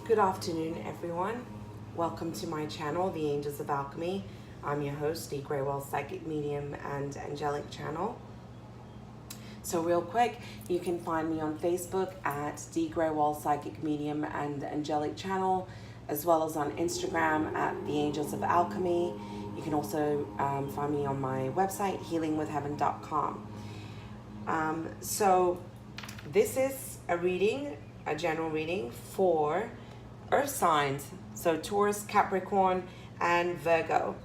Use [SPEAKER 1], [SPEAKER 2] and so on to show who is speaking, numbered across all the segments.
[SPEAKER 1] Good afternoon, everyone. Welcome to my channel, the Angels of Alchemy. I'm your host, Dee Grewal, Psychic Medium and Angelic Channel. So real quick, you can find me on Facebook at Dee Grewal, Psychic Medium and Angelic Channel, as well as on Instagram at the Angels of Alchemy. You can also find me on my website, healingwithheaven.com. So this is a reading, a general reading for Earth signs, so Taurus, Capricorn, and Virgo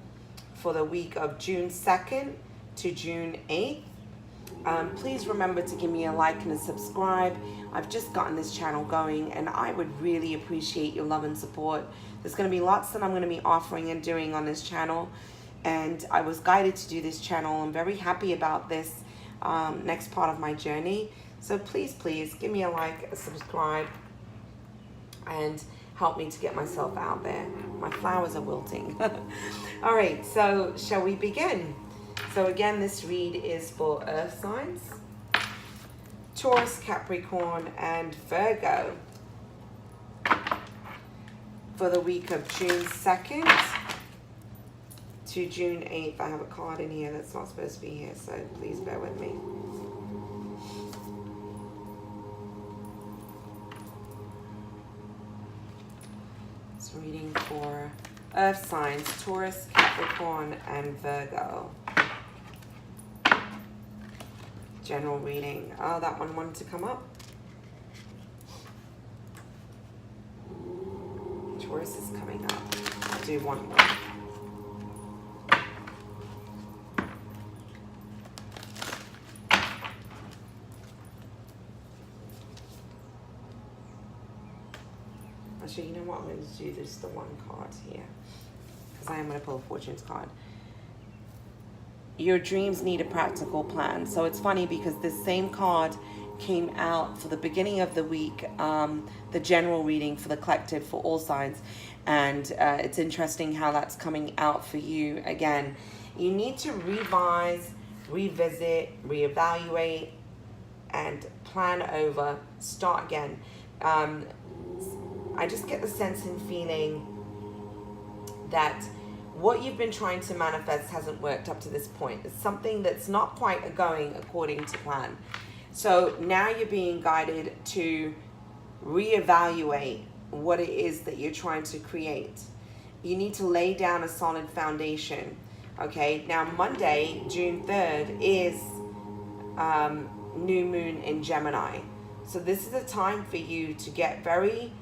[SPEAKER 1] for the week of June 2nd to June 8th. Please remember to give me a like and a subscribe. I've just gotten this channel going and I would really appreciate your love and support. There's going to be lots that I'm going to be offering and doing on this channel, and I was guided to do this channel. I'm very happy about this next part of my journey. So please give me a like, a subscribe, and help me to get myself out there. My flowers are wilting. All right, so shall we begin? So again, this read is for Earth signs, Taurus, Capricorn, and Virgo for the week of June 2nd to June 8th. I have a card in here that's not supposed to be here, so please bear with me. Reading for Earth signs, Taurus, Capricorn, and Virgo. General reading. Oh, that one wanted to come up. Taurus is coming up. I'll do one more. Actually, you know what? I'm going to do this, the one card here, because I am going to pull a fortune's card. Your dreams need a practical plan. So it's funny because this same card came out for the beginning of the week, the general reading for the collective for all signs. And it's interesting how that's coming out for you again. You need to revise, revisit, reevaluate, and plan over, start again. I just get the sense and feeling that what you've been trying to manifest hasn't worked up to this point. It's something that's not quite going according to plan. So now you're being guided to reevaluate what it is that you're trying to create. You need to lay down a solid foundation. Okay, now Monday, June 3rd, is new moon in Gemini. So this is a time for you to get very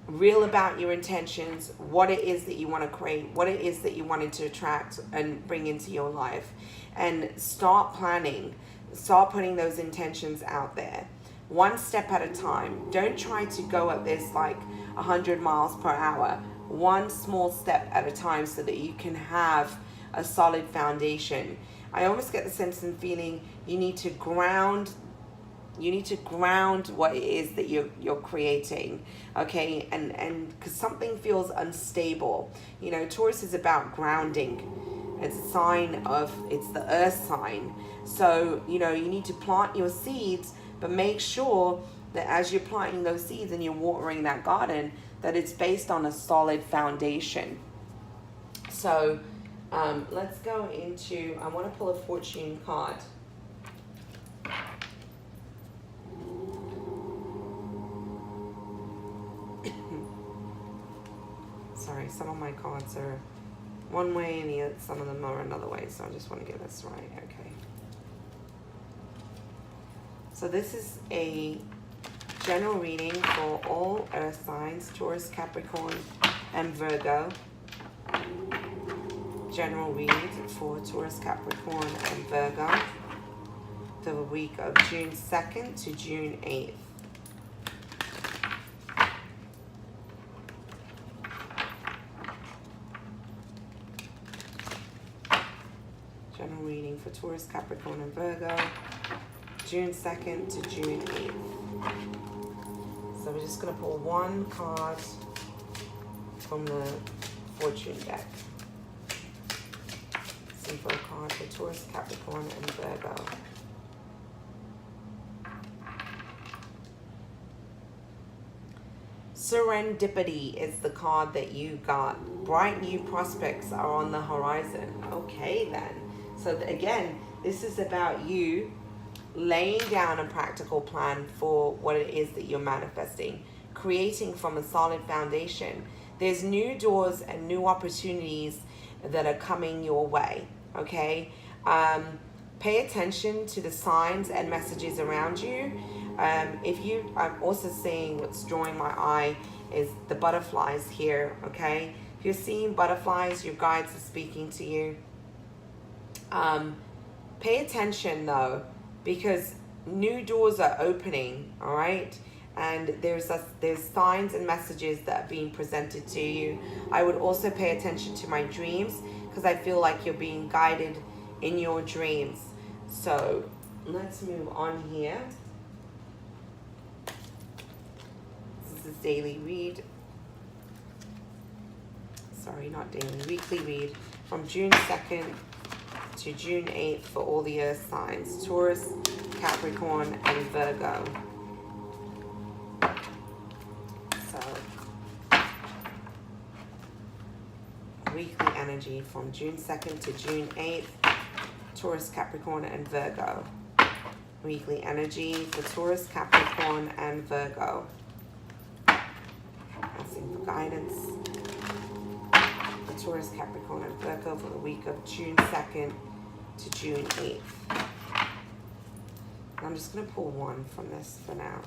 [SPEAKER 1] real about your intentions, what it is that you want to create, what it is that you wanted to attract and bring into your life, and start planning, start putting those intentions out there, one step at a time. Don't try to go at this like 100 miles per hour, one small step at a time, so that you can have a solid foundation. I almost get the sense and feeling you need to ground what it is that you're creating, okay? And because something feels unstable. You know, Taurus is about grounding. It's a sign of, it's the earth sign. So, you know, you need to plant your seeds, but make sure that as you're planting those seeds and you're watering that garden, that it's based on a solid foundation. So let's go into, I want to pull a fortune card. Sorry, some of my cards are one way and some of them are another way, so I just want to get this right. Okay. So this is a general reading for all earth signs, Taurus, Capricorn, and Virgo. General read for Taurus, Capricorn, and Virgo for the week of June 2nd to June 8th. General reading for Taurus, Capricorn, and Virgo, June 2nd to June 8th. So we're just going to pull one card from the fortune deck. See for a card for Taurus, Capricorn, and Virgo. Serendipity is the card that you got. Bright new prospects are on the horizon. Okay then. So again, this is about you laying down a practical plan for what it is that you're manifesting, creating from a solid foundation. There's new doors and new opportunities that are coming your way, okay? Pay attention to the signs and messages around you. I'm also seeing what's drawing my eye is the butterflies here, okay? If you're seeing butterflies, your guides are speaking to you. Pay attention though, because new doors are opening, all right? And there's signs and messages that are being presented to you. I would also pay attention to my dreams, because I feel like you're being guided in your dreams. So let's move on here. This is daily read. Sorry, not daily, weekly read from June 2nd to June 8th for all the earth signs: Taurus, Capricorn, and Virgo. So, weekly energy from June 2nd to June 8th, Taurus, Capricorn, and Virgo. Weekly energy for Taurus, Capricorn, and Virgo. Asking for guidance for Taurus, Capricorn, and Virgo for the week of June 2nd to June 8th. And I'm just going to pull one from this for now.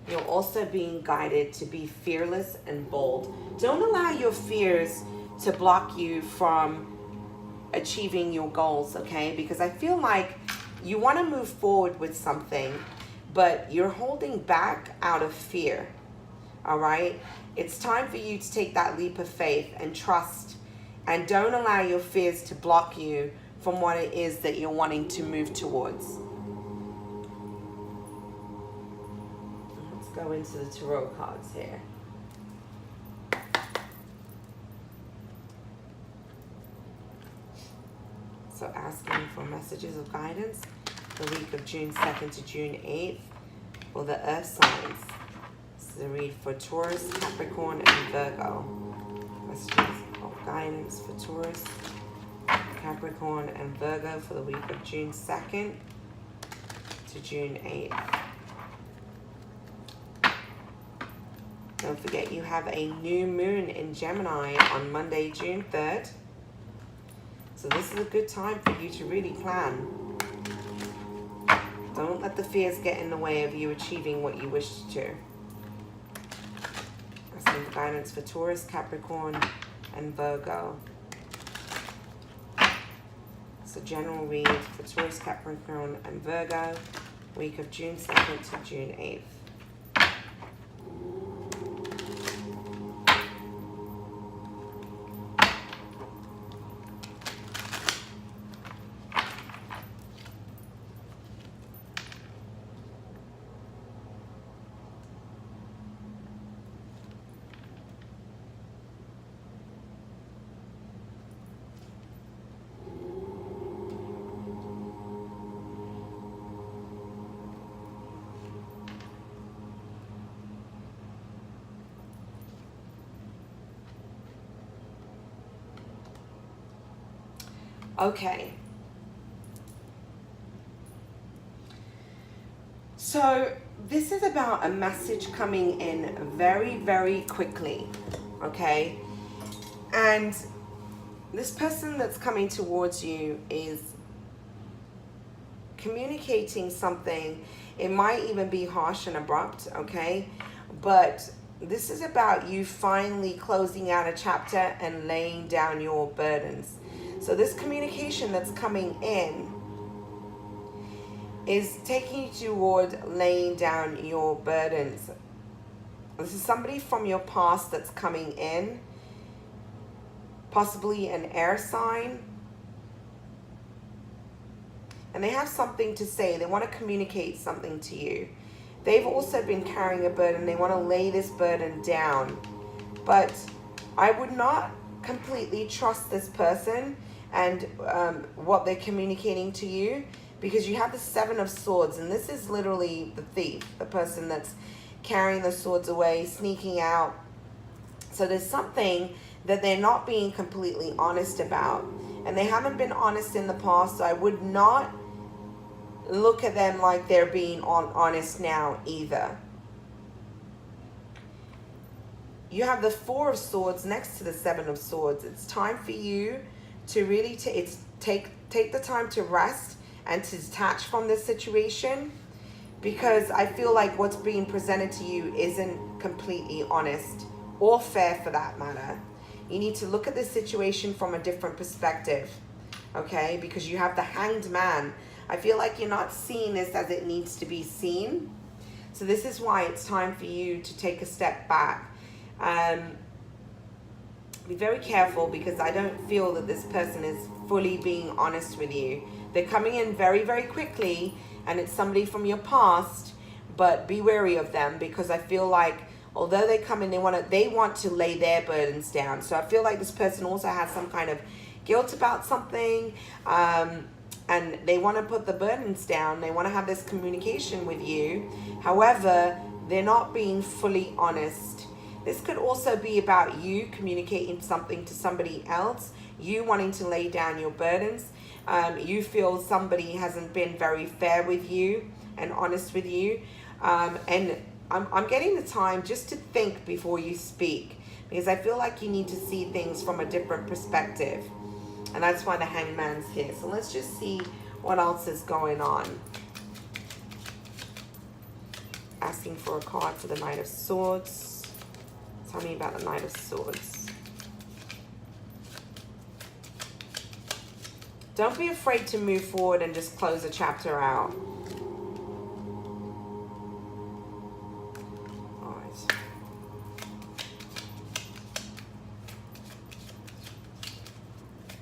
[SPEAKER 1] You're also being guided to be fearless and bold. Don't allow your fears to block you from achieving your goals, okay? Because I feel like you want to move forward with something, but you're holding back out of fear, all right? It's time for you to take that leap of faith and trust, and don't allow your fears to block you from what it is that you're wanting to move towards. Let's go into the tarot cards here. So asking for messages of guidance the week of June 2nd to June 8th for the earth signs. This is a read for Taurus, Capricorn, and Virgo. Messages of guidance for Taurus, Capricorn, and Virgo for the week of June 2nd to June 8th. Don't forget you have a new moon in Gemini on Monday, June 3rd. So this is a good time for you to really plan. Don't let the fears get in the way of you achieving what you wish to. Asking for guidance for Taurus, Capricorn, and Virgo. It's a general read for Taurus, Capricorn, and Virgo, week of June 2nd to June 8th. Okay. So this is about a message coming in very, very quickly. Okay. And this person that's coming towards you is communicating something. It might even be harsh and abrupt. Okay. But this is about you finally closing out a chapter and laying down your burdens. So this communication that's coming in is taking you toward laying down your burdens. This is somebody from your past that's coming in, possibly an air sign. And they have something to say. They want to communicate something to you. They've also been carrying a burden. They want to lay this burden down. But I would not completely trust this person and what they're communicating to you, because you have the Seven of Swords, and this is literally the thief, the person that's carrying the swords away, sneaking out. So there's something that they're not being completely honest about, and they haven't been honest in the past, so I would not look at them like they're being honest now either. You have the Four of Swords next to the Seven of Swords. It's time for you to really take the time to rest and to detach from this situation, because I feel like what's being presented to you isn't completely honest or fair for that matter. You need to look at this situation from a different perspective, okay? Because you have the Hanged Man. I feel like you're not seeing this as it needs to be seen. So this is why it's time for you to take a step back. Be very careful, because I don't feel that this person is fully being honest with you. They're coming in very, very quickly, and it's somebody from your past, but be wary of them, because I feel like although they come in, they want to lay their burdens down. So I feel like this person also has some kind of guilt about something, and they want to put the burdens down. They want to have this communication with you. However, they're not being fully honest. This could also be about you communicating something to somebody else, you wanting to lay down your burdens. You feel somebody hasn't been very fair with you and honest with you. And I'm getting the time just to think before you speak, because I feel like you need to see things from a different perspective. And that's why the Hanged Man's here. So let's just see what else is going on. Asking for a card for the Knight of Swords. Tell me about the Knight of Swords. Don't be afraid to move forward and just close a chapter out. All right.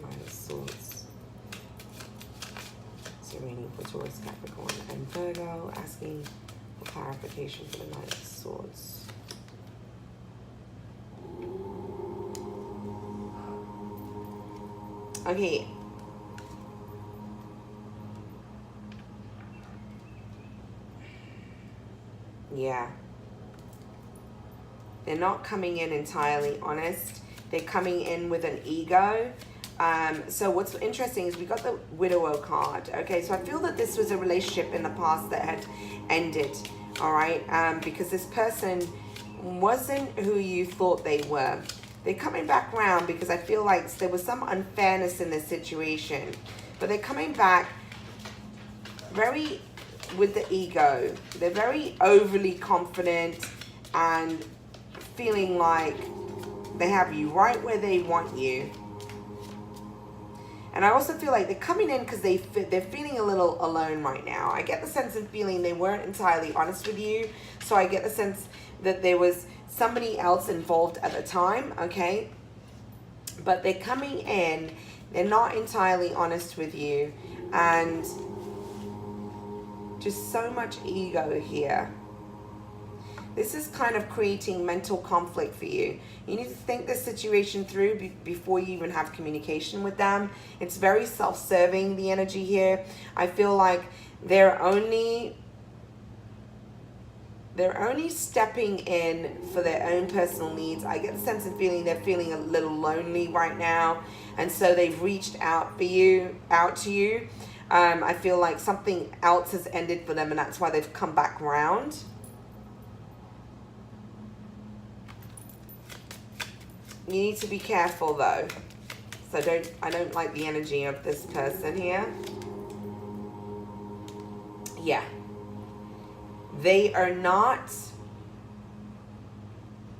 [SPEAKER 1] Knight of Swords. So reading for Taurus, Capricorn, and Virgo. Asking for clarification for the Knight of Swords. Okay. Yeah. They're not coming in entirely honest. They're coming in with an ego. So what's interesting is we got the Widower card. Okay, so I feel that this was a relationship in the past that had ended. All right, because this person wasn't who you thought they were. They're coming back around because I feel like there was some unfairness in this situation. But they're coming back very with the ego. They're very overly confident and feeling like they have you right where they want you. And I also feel like they're coming in because they're feeling a little alone right now. I get the sense of feeling they weren't entirely honest with you. So I get the sense that there was somebody else involved at the time, okay? But they're coming in, they're not entirely honest with you, and just so much ego here. This is kind of creating mental conflict for you. You need to think this situation through before you even have communication with them. It's very self-serving, the energy here. I feel like they're only stepping in for their own personal needs. I get the sense of feeling they're feeling a little lonely right now, and so they've reached out to you. I feel like something else has ended for them, and that's why they've come back round. You need to be careful though. So I don't like the energy of this person here. Yeah. They are not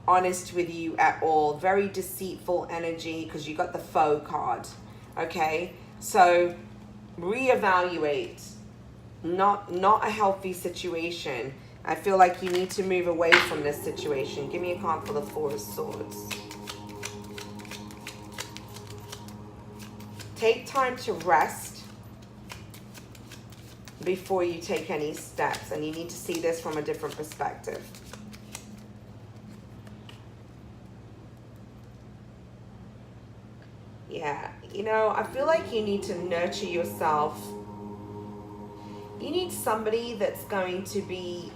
[SPEAKER 1] honest with you at all. Very deceitful energy, because you got the Foe card. Okay? So reevaluate. Not a healthy situation. I feel like you need to move away from this situation. Give me a card for the Four of Swords. Take time to rest before you take any steps, and you need to see this from a different perspective. Yeah, you I feel like you need to nurture yourself. You need somebody that's going to be,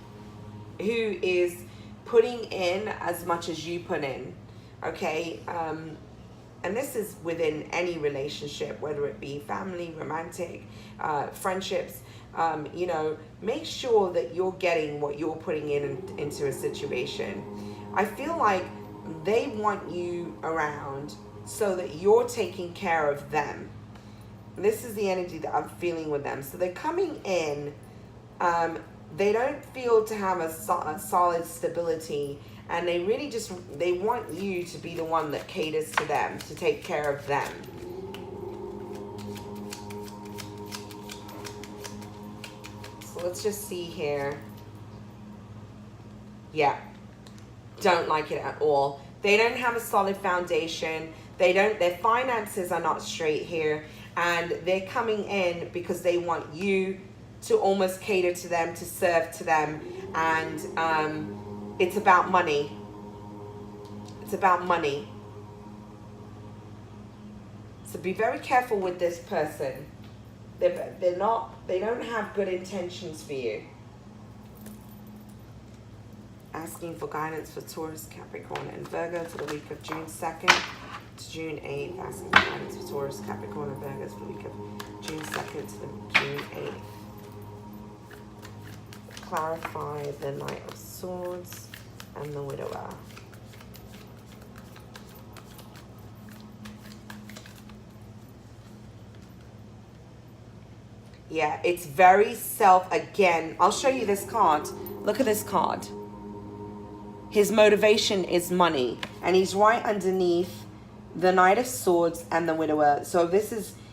[SPEAKER 1] who is putting in as much as you put in, okay? And this is within any relationship, whether it be family, romantic, friendships. Make sure that you're getting what you're putting into a situation. I feel like they want you around so that you're taking care of them. This is the energy that I'm feeling with them. So they're coming in. They don't feel to have a solid stability, and they really they want you to be the one that caters to them, to take care of them. So let's just see here. Yeah, don't like it at all. They don't have a solid foundation. Their finances are not straight here, and they're coming in because they want you to almost cater to them, to serve to them, and it's about money. It's about money. So be very careful with this person. They don't have good intentions for you. Asking for guidance for Taurus, Capricorn, and Virgo for the week of June 2nd to June 8th. Asking for guidance for Taurus, Capricorn, and Virgo for the week of June 2nd to June 8th. Clarify the Knight of Swords and the Widower. Yeah, it's very again, I'll show you this card. Look at this card. His motivation is money, and he's right underneath the Knight of Swords and the Widower. So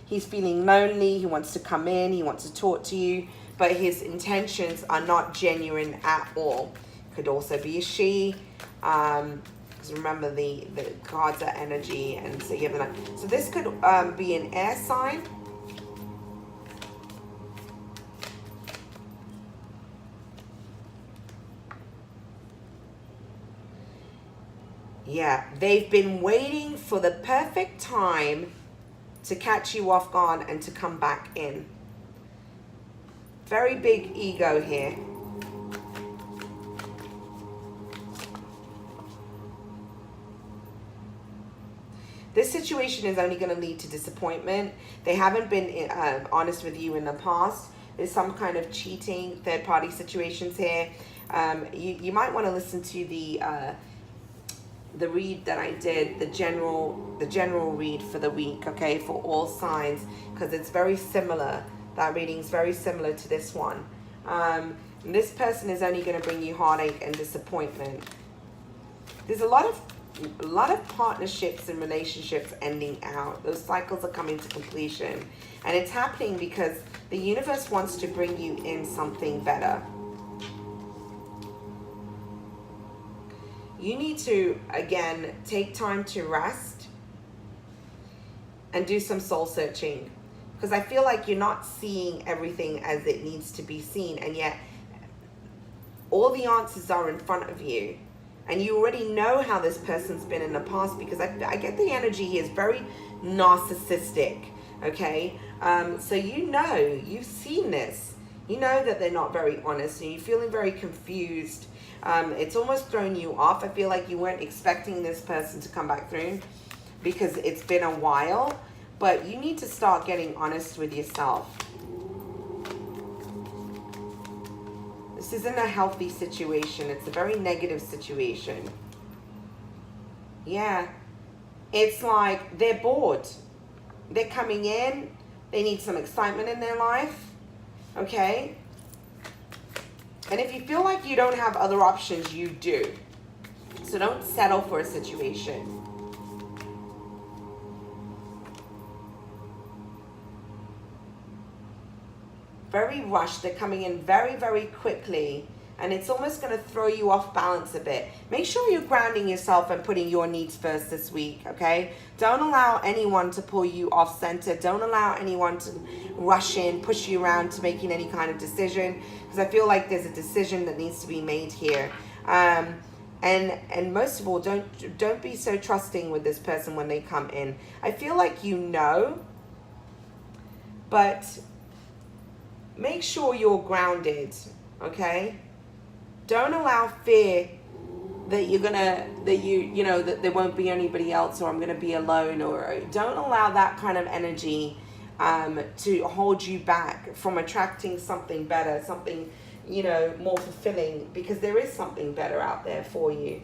[SPEAKER 1] he's feeling lonely, he wants to come in, he wants to talk to you, but his intentions are not genuine at all. Could also be a she, because remember the cards are energy, and so you have the, so this could be an air sign. Yeah, they've been waiting for the perfect time to catch you off guard and to come back in. Very big ego here. This situation is only going to lead to disappointment. They haven't been honest with you in the past. There's some kind of cheating, third-party situations here. You might want to listen to the read that I did, the general read for the week, okay, for all signs, because it's very similar. That reading is very similar to this one. This person is only going to bring you heartache and disappointment. There's a lot of partnerships and relationships ending out. Those cycles are coming to completion, and it's happening because the universe wants to bring you in something better. You need to, again, take time to rest and do some soul searching, because I feel like you're not seeing everything as it needs to be seen, and yet all the answers are in front of you, and you already know how this person's been in the past, because I get the energy here is very narcissistic, okay? So you've seen this. You know that they're not very honest, and you're feeling very confused. It's almost thrown you off. I feel like you weren't expecting this person to come back through because it's been a while, but you need to start getting honest with yourself. This isn't a healthy situation. It's a very negative situation. Yeah. It's like they're bored. They're coming in. They need some excitement in their life. Okay? And if you feel like you don't have other options, you do. So don't settle for a situation. Very rushed. They're coming in very, very quickly. And it's almost going to throw you off balance a bit. Make sure you're grounding yourself and putting your needs first this week, okay? Don't allow anyone to pull you off center. Don't allow anyone to rush in, push you around to making any kind of decision, because I feel like there's a decision that needs to be made here. And And most of all, don't be so trusting with this person when they come in. I feel like you know, but make sure you're grounded, okay? Don't allow fear that you're gonna, that there won't be anybody else, or I'm gonna be alone, or don't allow that kind of energy to hold you back from attracting something better, something, more fulfilling, because there is something better out there for you.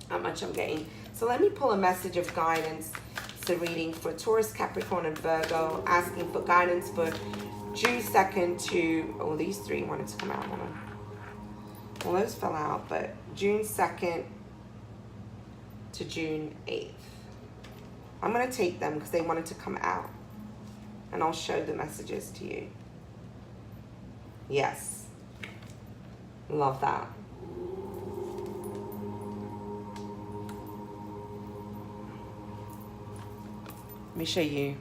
[SPEAKER 1] How much I'm getting. So let me pull a message of guidance. It's a reading for Taurus, Capricorn, and Virgo, asking for guidance for June 2nd to, these three wanted to come out. Hold on. Well, those fell out, but June 2nd to June 8th. I'm going to take them because they wanted to come out. And I'll show the messages to you. Yes. Love that. Let me show you.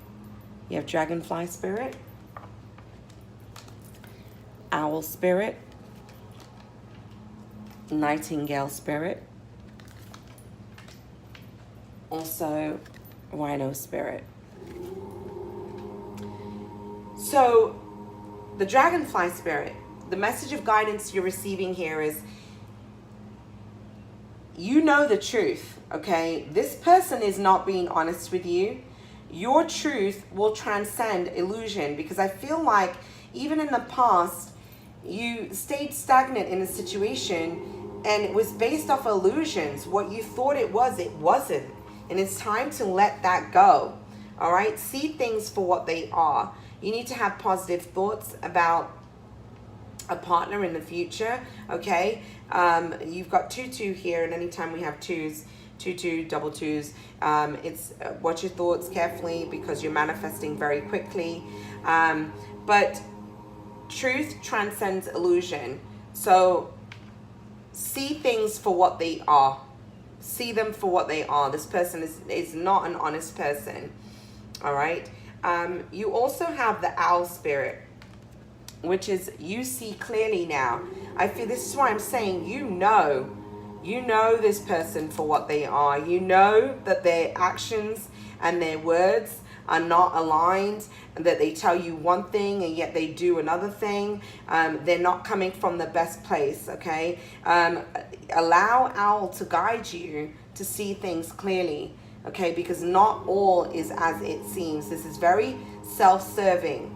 [SPEAKER 1] You have Dragonfly Spirit, Owl Spirit, Nightingale Spirit, also Rhino Spirit. So the Dragonfly Spirit, the message of guidance you're receiving here is, you know the truth, okay? This person is not being honest with you. Your truth will transcend illusion, because I feel like even in the past, you stayed stagnant in a situation and it was based off illusions. What you thought it wasn't. And it's time to let that go. All right? See things for what they are. You need to have positive thoughts about a partner in the future. Okay? You've got 2-2 here, and anytime we have twos, 2-2, double twos, it's watch your thoughts carefully, because you're manifesting very quickly. But truth transcends illusion. So see things for what they are. See them for what they are. This person is not an honest person. All right. You also have the Owl Spirit, which is you see clearly now. I feel this is why I'm saying you know this person for what they are. You know that their actions and their words are not aligned, and that they tell you one thing and yet they do another thing. They're not coming from the best place, okay? Allow Owl to guide you to see things clearly, okay? Because not all is as it seems. This is very self-serving.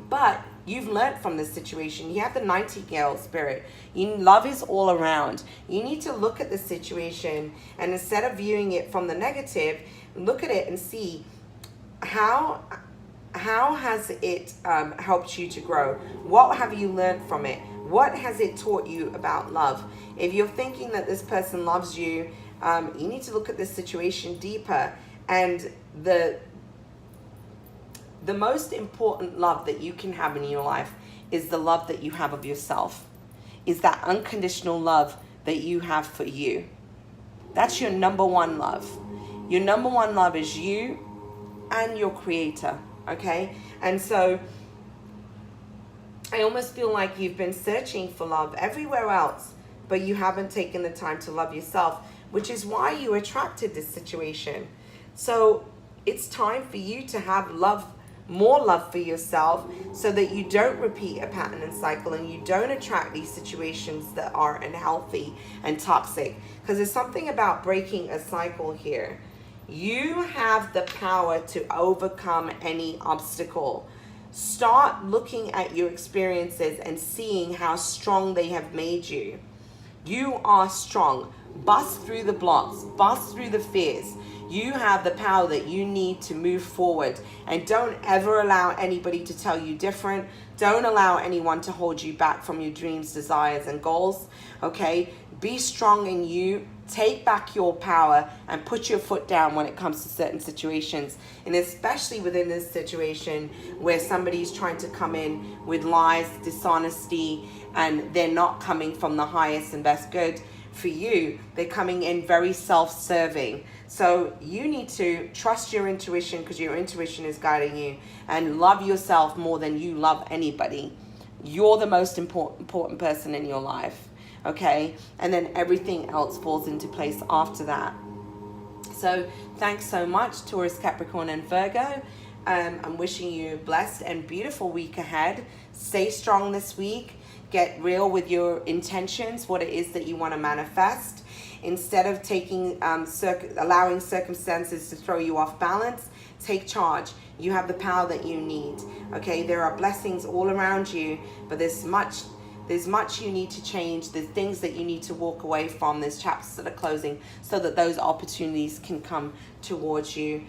[SPEAKER 1] But you've learned from this situation. You have the Nightingale Spirit. Love is all around. You need to look at the situation, and instead of viewing it from the negative, look at it and see how has it helped you to grow? What have you learned from it? What has it taught you about love? If you're thinking that this person loves you, you need to look at this situation deeper. And the most important love that you can have in your life is the love that you have of yourself. Is that unconditional love that you have for you. That's your number one love. Your number one love is you and your creator, okay? And so I almost feel like you've been searching for love everywhere else, but you haven't taken the time to love yourself, which is why you attracted this situation. So it's time for you to have love, more love for yourself, so that you don't repeat a pattern and cycle, and you don't attract these situations that are unhealthy and toxic. Because there's something about breaking a cycle here. You have the power to overcome any obstacle. Start looking at your experiences and seeing how strong they have made you. You are strong. Bust through the blocks. Bust through the fears. You have the power that you need to move forward. And don't ever allow anybody to tell you different. Don't allow anyone to hold you back from your dreams, desires, and goals. Okay? Be strong in you. Take back your power and put your foot down when it comes to certain situations. And especially within this situation where somebody's trying to come in with lies, dishonesty, and they're not coming from the highest and best good for you. They're coming in very self-serving. So you need to trust your intuition, because your intuition is guiding you, and love yourself more than you love anybody. You're the most important person in your life. okay? And then everything else falls into place after that. So thanks so much, Taurus, Capricorn, and Virgo. I'm wishing you a blessed and beautiful week ahead. Stay strong this week. Get real with your intentions, what it is that you want to manifest. Instead of taking, allowing circumstances to throw you off balance, take charge. You have the power that you need. Okay, there are blessings all around you, but there's much you need to change. There's things that you need to walk away from. There's chapters that are closing so that those opportunities can come towards you.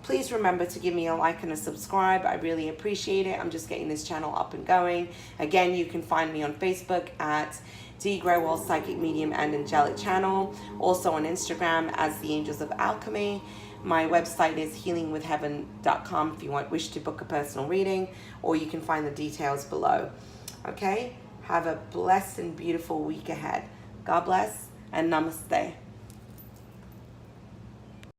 [SPEAKER 1] Please remember to give me a like and a subscribe. I really appreciate it. I'm just getting this channel up and going. Again, you can find me on Facebook at Dee Grewal, Psychic Medium and Angelic Channel. Also on Instagram as the Angels of Alchemy. My website is healingwithheaven.com if you wish to book a personal reading, or you can find the details below. Okay? Have a blessed and beautiful week ahead. God bless and namaste.